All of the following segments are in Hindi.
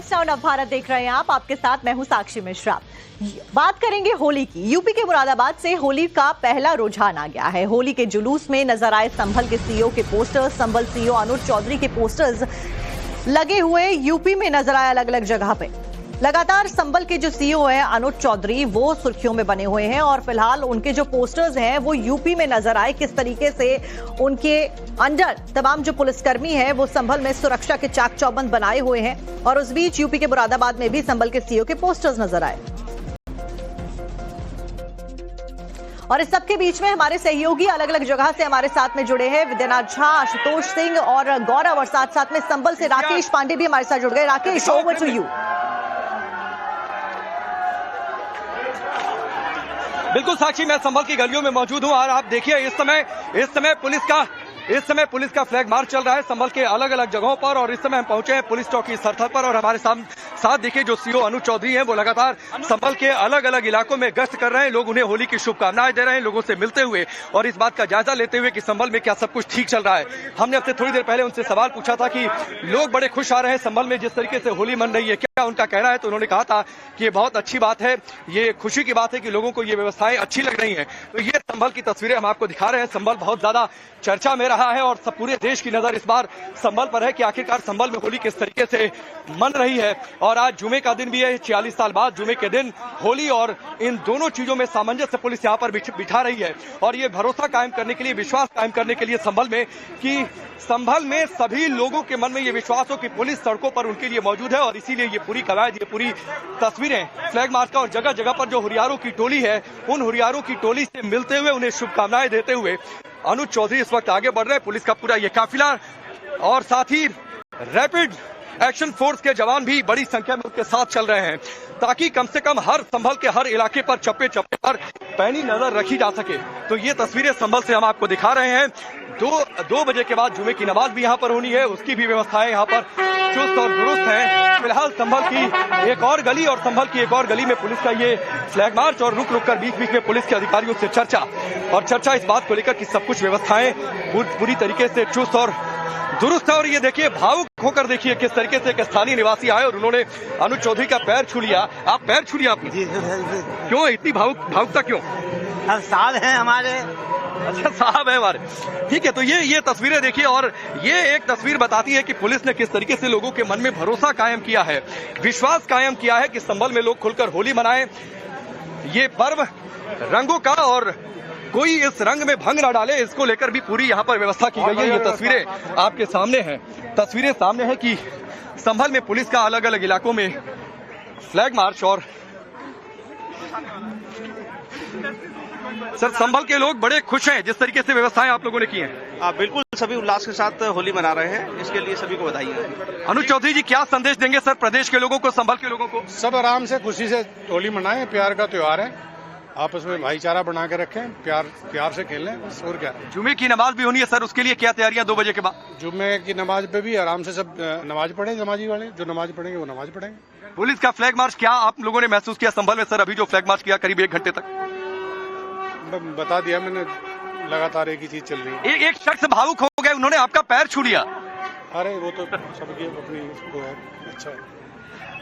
टाइम्स ऑफ भारत देख रहे हैं आप, आपके साथ मैं हूं साक्षी मिश्रा। बात करेंगे होली की। यूपी के मुरादाबाद से होली का पहला रुझान आ गया है। होली के जुलूस में नजर आए संभल के सीईओ के पोस्टर्स। संभल सीईओ अनुज चौधरी के पोस्टर्स लगे हुए यूपी में नजर आए अलग अलग जगह पे। लगातार संभल के जो सीईओ हैं अनुज चौधरी, वो सुर्खियों में बने हुए हैं और फिलहाल उनके जो पोस्टर्स हैं वो यूपी में नजर आए। किस तरीके से उनके अंडर तमाम जो पुलिसकर्मी हैं वो संभल में सुरक्षा के चाक चौबंद बनाए हुए हैं और उस बीच यूपी के मुरादाबाद में भी संभल के सीईओ के पोस्टर्स नजर आए। और इस सबके बीच में हमारे सहयोगी अलग अलग जगह से हमारे साथ में जुड़े हैं। विद्यानाथ झा, आशुतोष सिंह और गौरव, और साथ साथ में संभल से राकेश पांडे भी हमारे साथ जुड़ गए। Rakesh, over to you. बिल्कुल साक्षी, मैं संभल की गलियों में मौजूद हूं और आप देखिए इस समय पुलिस का फ्लैग मार्च चल रहा है संभल के अलग अलग जगहों पर। और इस समय हम पहुंचे हैं पुलिस चौकी सरथल पर और हमारे साथ देखिए जो सीईओ अनुज चौधरी हैं वो लगातार संभल के अलग अलग इलाकों में गश्त कर रहे हैं। लोग उन्हें होली की शुभकामनाएं दे रहे हैं, लोगों से मिलते हुए और इस बात का जायजा लेते हुए कि संभल में क्या सब कुछ ठीक चल रहा है। हमने अब से थोड़ी देर पहले उनसे सवाल पूछा था कि लोग बड़े खुश आ रहे हैं संभल में जिस तरीके से होली मन रही है, क्या उनका कहना है। तो उन्होंने कहा था कि ये बहुत अच्छी बात है, ये खुशी की बात है कि लोगों को ये व्यवस्थाएं अच्छी लग रही हैं। तो ये संभल की तस्वीरें हम आपको दिखा रहे हैं। संभल बहुत ज्यादा चर्चा में रहा है और सब पूरे देश की नजर इस बार संभल पर है कि आखिरकार संभल में होली किस तरीके से मन रही है। और आज जुमे का दिन भी है, 46 साल बाद जुमे के दिन होली, और इन दोनों चीजों में सामंजस्य पुलिस यहाँ पर बिठा रही है। और ये भरोसा कायम करने के लिए, विश्वास कायम करने के लिए संभल में कि संभल में सभी लोगों के मन में ये विश्वास हो कि पुलिस सड़कों पर उनके लिए मौजूद है। और इसीलिए ये पूरी कवायद, ये पूरी तस्वीरें फ्लैग मार्च का और जगह जगह पर जो हुरियारों की टोली है उन हुरियारों की टोली से मिलते हुए, उन्हें शुभकामनाएं देते हुए अनुज चौधरी इस वक्त आगे बढ़ रहे हैं। पुलिस का पूरा ये काफिला और साथ ही रैपिड एक्शन फोर्स के जवान भी बड़ी संख्या में उनके साथ चल रहे हैं ताकि कम से कम हर संभल के हर इलाके पर चप्पे चप्पे पर पैनी नजर रखी जा सके। तो ये तस्वीरें संभल से हम आपको दिखा रहे हैं। 2 बजे के बाद जुमे की नमाज भी यहाँ पर होनी है, उसकी भी व्यवस्थाएं यहाँ पर चुस्त और दुरुस्त है। फिलहाल संभल की एक और गली और संभल की एक और गली में पुलिस का ये फ्लैग मार्च और रुक रुक कर बीच बीच में पुलिस के अधिकारियों से चर्चा इस बात को लेकर कि सब कुछ व्यवस्थाएं पूरी तरीके से चुस्त और दुरुस्त है। और ये देखिए, भावुक होकर देखिए किस तरीके से एक स्थानीय निवासी आए और उन्होंने अनुज चौधरी का पैर छू लिया। आप पैर छू लिया आपने? क्यों इतनी भावुकता क्यों? हर साल है हमारे। अच्छा, साहब है हमारे, ठीक है। तो ये तस्वीरें देखिए और ये एक तस्वीर बताती है कि पुलिस ने किस तरीके से लोगों के मन में भरोसा कायम किया है, विश्वास कायम किया है कि संभल में लोग खुलकर होली मनाएं। ये पर्व रंगों का और कोई इस रंग में भंग न डाले, इसको लेकर भी पूरी यहाँ पर व्यवस्था की गई है। ये तस्वीरें आपके सामने हैं, तस्वीरें सामने है कि संभल में पुलिस का अलग अलग इलाकों में फ्लैग मार्च। और सर, संभल के लोग बड़े खुश हैं जिस तरीके से व्यवस्थाएं आप लोगों ने की हैं। बिल्कुल, सभी उल्लास के साथ होली मना रहे हैं, इसके लिए सभी को बधाई है। अनुज चौधरी जी, क्या संदेश देंगे सर प्रदेश के लोगों को, संभल के लोगों को? सब आराम से खुशी से होली मनाएं, प्यार का त्योहार है, आपस में भाईचारा बना के रखें, प्यार से खेलें, बस और क्या। जुमे की नमाज भी होनी है सर, उसके लिए क्या तैयारियां 2 बजे के बाद? जुमे की नमाज पे भी आराम से सब नमाज पढ़ें, नमाजी वाले जो नमाज पढ़ेंगे वो नमाज पढ़ेंगे। पुलिस का फ्लैग मार्च क्या आप लोगों ने महसूस किया संभल में सर, अभी जो फ्लैग मार्च किया करीब 1 घंटे तक? बता दिया मैंने, लगातार एक ही चीज चल रही है। एक शख्स भावुक हो गए, उन्होंने आपका पैर छू लिया। अरे वो तो सबकी अपनी वो है, अच्छा है।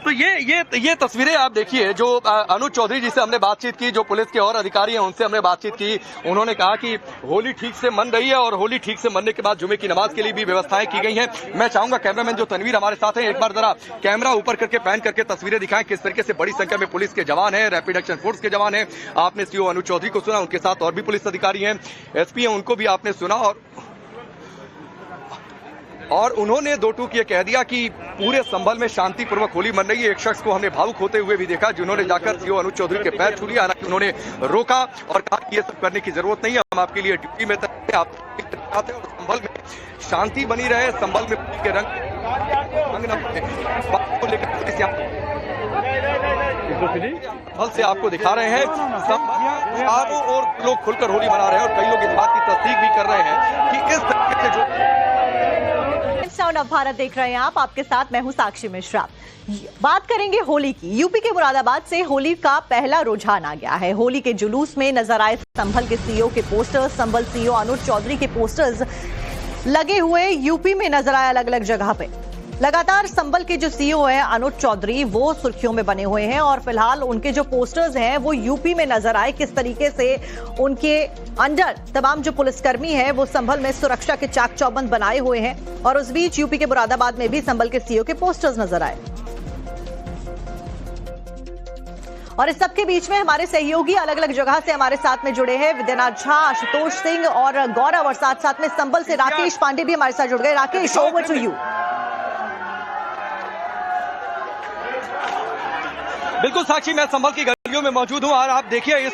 तो ये तस्वीरें आप देखिए जो अनुज चौधरी जी से हमने बातचीत की, जो पुलिस के और अधिकारी हैं उनसे हमने बातचीत की। उन्होंने कहा कि होली ठीक से मन रही है और होली ठीक से मनने के बाद जुमे की नमाज के लिए भी व्यवस्थाएं की गई हैं। मैं चाहूंगा कैमरामैन जो तनवीर हमारे साथ हैं, एक बार जरा कैमरा ऊपर करके पैन करके तस्वीरें दिखाएं किस तरीके से बड़ी संख्या में पुलिस के जवान है, रैपिड एक्शन फोर्स के जवान है। आपने सीईओ अनुज चौधरी को सुना, उनके साथ और भी पुलिस अधिकारी हैं, एसपी हैं, उनको भी आपने सुना। और उन्होंने 2 टूक ये कह दिया कि पूरे संभल में शांतिपूर्वक होली मन रही है। एक शख्स को हमने भावुक होते हुए भी देखा जिन्होंने जाकर सीईओ अनुज चौधरी के पैर छू लिया, हालांकि उन्होंने रोका और कहा कि ये सब करने की जरूरत नहीं है, हम आपके लिए ड्यूटी में थे, आप चाहते हैं और संभल में शांति बनी रहे, संभल में के रंग को लेकर पुलिस संभल से आपको दिखा रहे हैं। चारों ओर लोग खुलकर होली मना रहे हैं और कई लोग इस बात की तस्दीक भी कर रहे हैं कि इस तरीके से जो टाइम्स ऑफ भारत देख रहे हैं आप, आपके साथ मैं हूं साक्षी मिश्रा। बात करेंगे होली की। यूपी के मुरादाबाद से होली का पहला रुझान आ गया है। होली के जुलूस में नजर आए संभल के सीईओ के पोस्टर्स। संभल सीईओ अनुज चौधरी के पोस्टर्स लगे हुए यूपी में नजर आए अलग अलग जगह पे। लगातार संबल के जो सीईओ हैं अनुज चौधरी वो सुर्खियों में बने हुए हैं और फिलहाल उनके जो पोस्टर्स हैं वो यूपी में नजर आए। किस तरीके से उनके अंडर तमाम जो पुलिसकर्मी हैं वो संभल में सुरक्षा के चाक चौबंद बनाए हुए हैं और उस बीच यूपी के मुरादाबाद में भी संबल के सीईओ के पोस्टर्स नजर आए। और इस सबके बीच में हमारे सहयोगी अलग अलग जगह से हमारे साथ में जुड़े हैं। विद्यानाथ झा, आशुतोष सिंह और गौरव, और साथ साथ में संबल से राकेश पांडे भी हमारे साथ जुड़ गए। Rakesh, over to you. बिल्कुल साक्षी, मैं संभल की गलियों में मौजूद हूं और आप देखिए इस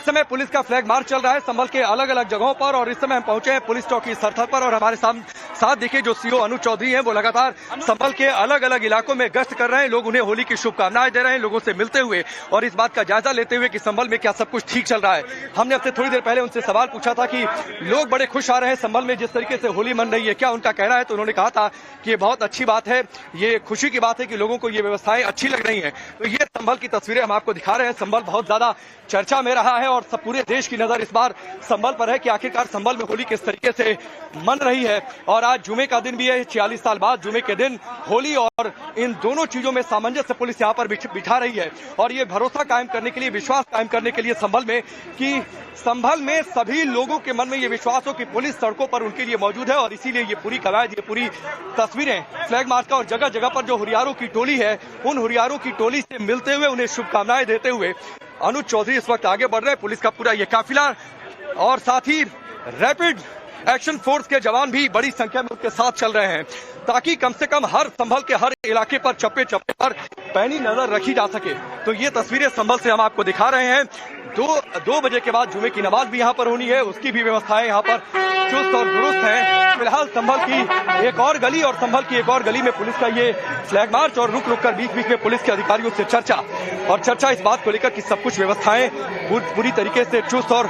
समय पुलिस का फ्लैग मार्च चल रहा है संभल के अलग अलग जगहों पर। और इस समय हम पहुंचे हैं पुलिस चौकी सरथल पर और हमारे साथ देखिए जो सीईओ अनुज चौधरी हैं वो लगातार संभल के अलग अलग इलाकों में गश्त कर रहे हैं। लोग उन्हें होली की शुभकामनाएं दे रहे हैं, लोगों से मिलते हुए और इस बात का जायजा लेते हुए कि संभल में क्या सब कुछ ठीक चल रहा है। हमने अब से थोड़ी देर पहले उनसे सवाल पूछा था कि लोग बड़े खुश आ रहे हैं संभल में जिस तरीके से होली मन रही है, क्या उनका कहना है। तो उन्होंने कहा था कि ये बहुत अच्छी बात है, ये खुशी की बात है कि लोगों को ये व्यवस्थाएं अच्छी लग रही हैं। तो ये संभल की तस्वीरें हम आपको दिखा रहे हैं। संभल बहुत ज्यादा चर्चा में रहा है और सब पूरे देश की नजर इस बार संभल पर है कि आखिरकार संभल में होली किस तरीके से मन रही है। और आज जुमे का दिन भी है, 46 साल बाद जुमे के दिन होली, और इन दोनों चीजों में सामंजस्य पुलिस यहाँ पर बिठा रही है। और ये भरोसा कायम करने के लिए, विश्वास कायम करने के लिए संभल में कि संभल में सभी लोगों के मन में ये विश्वास हो कि पुलिस सड़कों पर उनके लिए मौजूद है। और इसीलिए ये पूरी कवायद, ये पूरी तस्वीरें फ्लैग मार्च का और जगह जगह पर जो हुरियारों की टोली है उन हुरियारों की टोली से मिलते हुए, उन्हें शुभकामनाएं देते हुए अनुज चौधरी इस वक्त आगे बढ़ रहे हैं। पुलिस का पूरा ये काफिला और साथ ही रैपिड एक्शन फोर्स के जवान भी बड़ी संख्या में उनके साथ चल रहे हैं ताकि कम से कम हर संभल के हर इलाके पर चप्पे चप्पे पर पैनी नजर रखी जा सके। तो ये तस्वीरें संभल से हम आपको दिखा रहे हैं। 2 बजे के बाद जुमे की नमाज भी यहाँ पर होनी है, उसकी भी व्यवस्थाएं यहाँ पर चुस्त और दुरुस्त हैं। फिलहाल संभल की एक और गली और संभल की एक और गली में पुलिस का ये फ्लैग मार्च और रुक रुक कर बीच बीच में पुलिस के अधिकारियों से चर्चा इस बात को लेकर कि सब कुछ व्यवस्थाएं पूरी तरीके से चुस्त और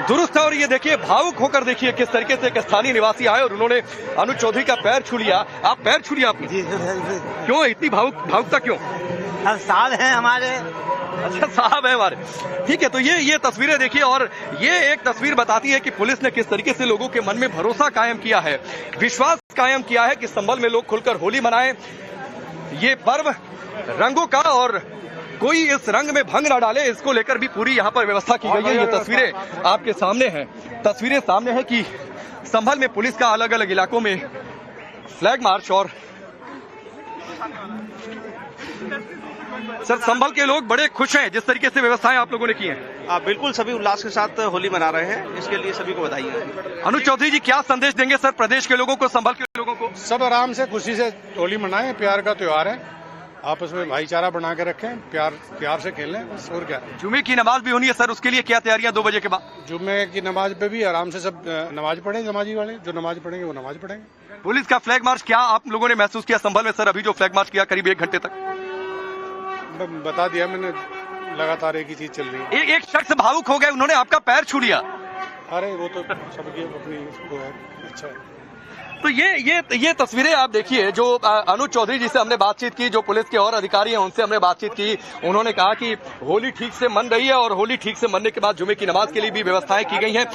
दुरुस्त है। और ये देखिए, भावुक होकर देखिए किस तरीके से एक स्थानीय निवासी आए और उन्होंने अनुज चौधरी का पैर छू लिया। आप पैर छू लिया आपने? जी क्यों इतनी भावुकता क्यों? अब साहब हैं हमारे। अच्छा, साहब है हमारे, ठीक है। तो ये तस्वीरें देखिए और ये एक तस्वीर बताती है कि पुलिस ने किस तरीके से लोगों के मन में भरोसा कायम किया है, विश्वास कायम किया है कि संभल में लोग खुलकर होली मनाएं। ये पर्व रंगों का और कोई इस रंग में भंग न डाले, इसको लेकर भी पूरी यहाँ पर व्यवस्था की गई है। ये तस्वीरें आपके सामने हैं, तस्वीरें सामने है कि संभल में पुलिस का अलग अलग इलाकों में फ्लैग मार्च। और सर, संभल के लोग बड़े खुश हैं जिस तरीके से व्यवस्थाएं आप लोगों ने की हैं। आप बिल्कुल सभी उल्लास के साथ होली मना रहे हैं, इसके लिए सभी को बधाई है। अनुज चौधरी जी, क्या संदेश देंगे सर प्रदेश के लोगों को, संभल के लोगों को? सब आराम से खुशी से होली मनाएं, प्यार का त्योहार है, आपस में भाईचारा बना के रखें, प्यार से खेलें, बस और क्या है। जुमे की नमाज भी होनी है सर, उसके लिए क्या तैयारियां 2 बजे के बाद? जुम्मे की नमाज पे भी आराम से सब नमाज पढ़ें, नमाजी वाले जो नमाज पढ़ेंगे वो नमाज पढ़ेंगे। पुलिस का फ्लैग मार्च क्या आप लोगों ने महसूस किया संभल में सर, अभी जो फ्लैग मार्च किया करीब 1 घंटे तक? बता दिया मैंने, लगातार एक ही चीज चल रही है। एक शख्स भावुक हो गए, उन्होंने आपका पैर छू लिया। अरे वो तो सबकी अपनी वो है, अच्छा है। तो ये तस्वीरें आप देखिए जो अनुज चौधरी जी से हमने बातचीत की, जो पुलिस के और अधिकारी हैं उनसे हमने बातचीत की। उन्होंने कहा कि होली ठीक से मन रही है और होली ठीक से मनने के बाद जुमे की नमाज के लिए भी व्यवस्थाएं की गई हैं।